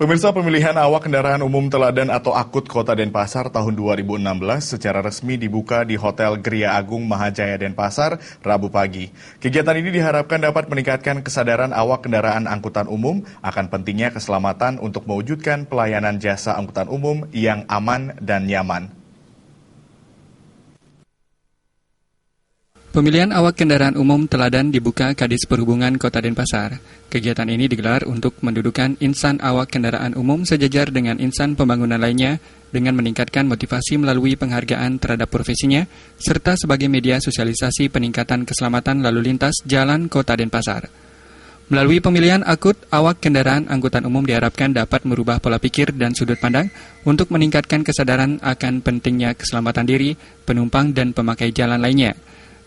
Pemirsa, pemilihan awak kendaraan umum teladan atau Akut Kota Denpasar tahun 2016 secara resmi dibuka di Hotel Gria Agung Mahajaya Denpasar, Rabu pagi. Kegiatan ini diharapkan dapat meningkatkan kesadaran awak kendaraan angkutan umum akan pentingnya keselamatan untuk mewujudkan pelayanan jasa angkutan umum yang aman dan nyaman. Pemilihan awak kendaraan umum teladan dibuka Kadis Perhubungan Kota Denpasar. Kegiatan ini digelar untuk mendudukan insan awak kendaraan umum sejajar dengan insan pembangunan lainnya dengan meningkatkan motivasi melalui penghargaan terhadap profesinya, serta sebagai media sosialisasi peningkatan keselamatan lalu lintas jalan Kota Denpasar. Melalui pemilihan akut, awak kendaraan angkutan umum diharapkan dapat merubah pola pikir dan sudut pandang untuk meningkatkan kesadaran akan pentingnya keselamatan diri, penumpang, dan pemakai jalan lainnya.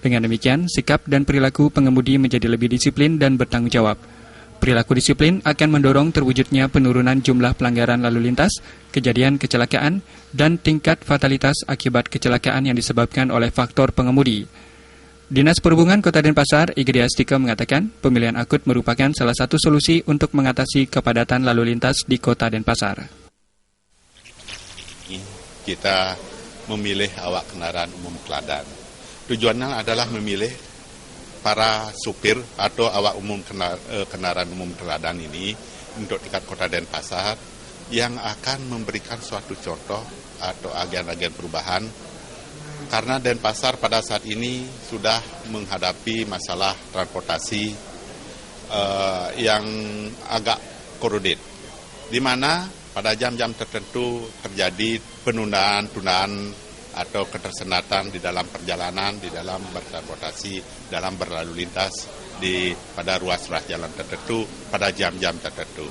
Dengan demikian, sikap dan perilaku pengemudi menjadi lebih disiplin dan bertanggung jawab. Perilaku disiplin akan mendorong terwujudnya penurunan jumlah pelanggaran lalu lintas, kejadian kecelakaan, dan tingkat fatalitas akibat kecelakaan yang disebabkan oleh faktor pengemudi. Dinas Perhubungan Kota Denpasar, Igede Astika mengatakan, pemilihan akut merupakan salah satu solusi untuk mengatasi kepadatan lalu lintas di Kota Denpasar. Kita memilih awak kendaraan umum teladan. Tujuannya adalah memilih para supir atau awak umum kendaraan umum teladan ini untuk tingkat Kota Denpasar yang akan memberikan suatu contoh atau agen-agen perubahan, karena Denpasar pada saat ini sudah menghadapi masalah transportasi yang agak korodit, di mana pada jam-jam tertentu terjadi penundaan atau ketersendatan di dalam perjalanan, di dalam bertransportasi, dalam berlalu lintas pada ruas-ruas jalan tertentu, pada jam-jam tertentu.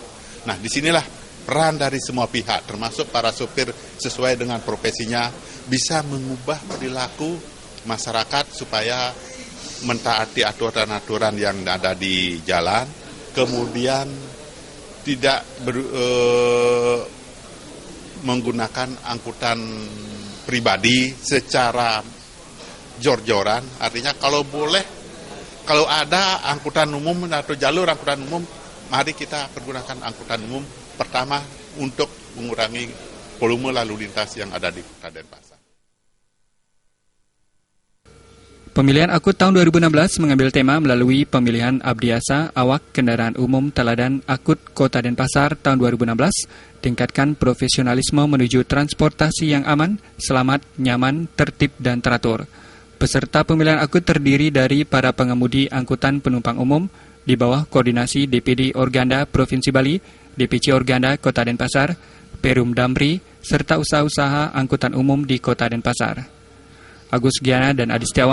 Nah, disinilah peran dari semua pihak, termasuk para supir sesuai dengan profesinya, bisa mengubah perilaku masyarakat supaya mentaati aturan-aturan yang ada di jalan, kemudian tidak menggunakan angkutan pribadi secara jor-joran. Artinya kalau ada angkutan umum atau jalur angkutan umum, mari kita pergunakan angkutan umum pertama untuk mengurangi volume lalu lintas yang ada di Kota Denpasar. Pemilihan akut tahun 2016 mengambil tema melalui pemilihan Abdiasa Awak Kendaraan Umum Teladan Akut Kota Denpasar tahun 2016, tingkatkan profesionalisme menuju transportasi yang aman, selamat, nyaman, tertib, dan teratur. Peserta pemilihan akut terdiri dari para pengemudi angkutan penumpang umum di bawah koordinasi DPD Organda Provinsi Bali, DPC Organda Kota Denpasar, Perum Damri, serta usaha-usaha angkutan umum di Kota Denpasar. Agus Giana dan Adi Setiawan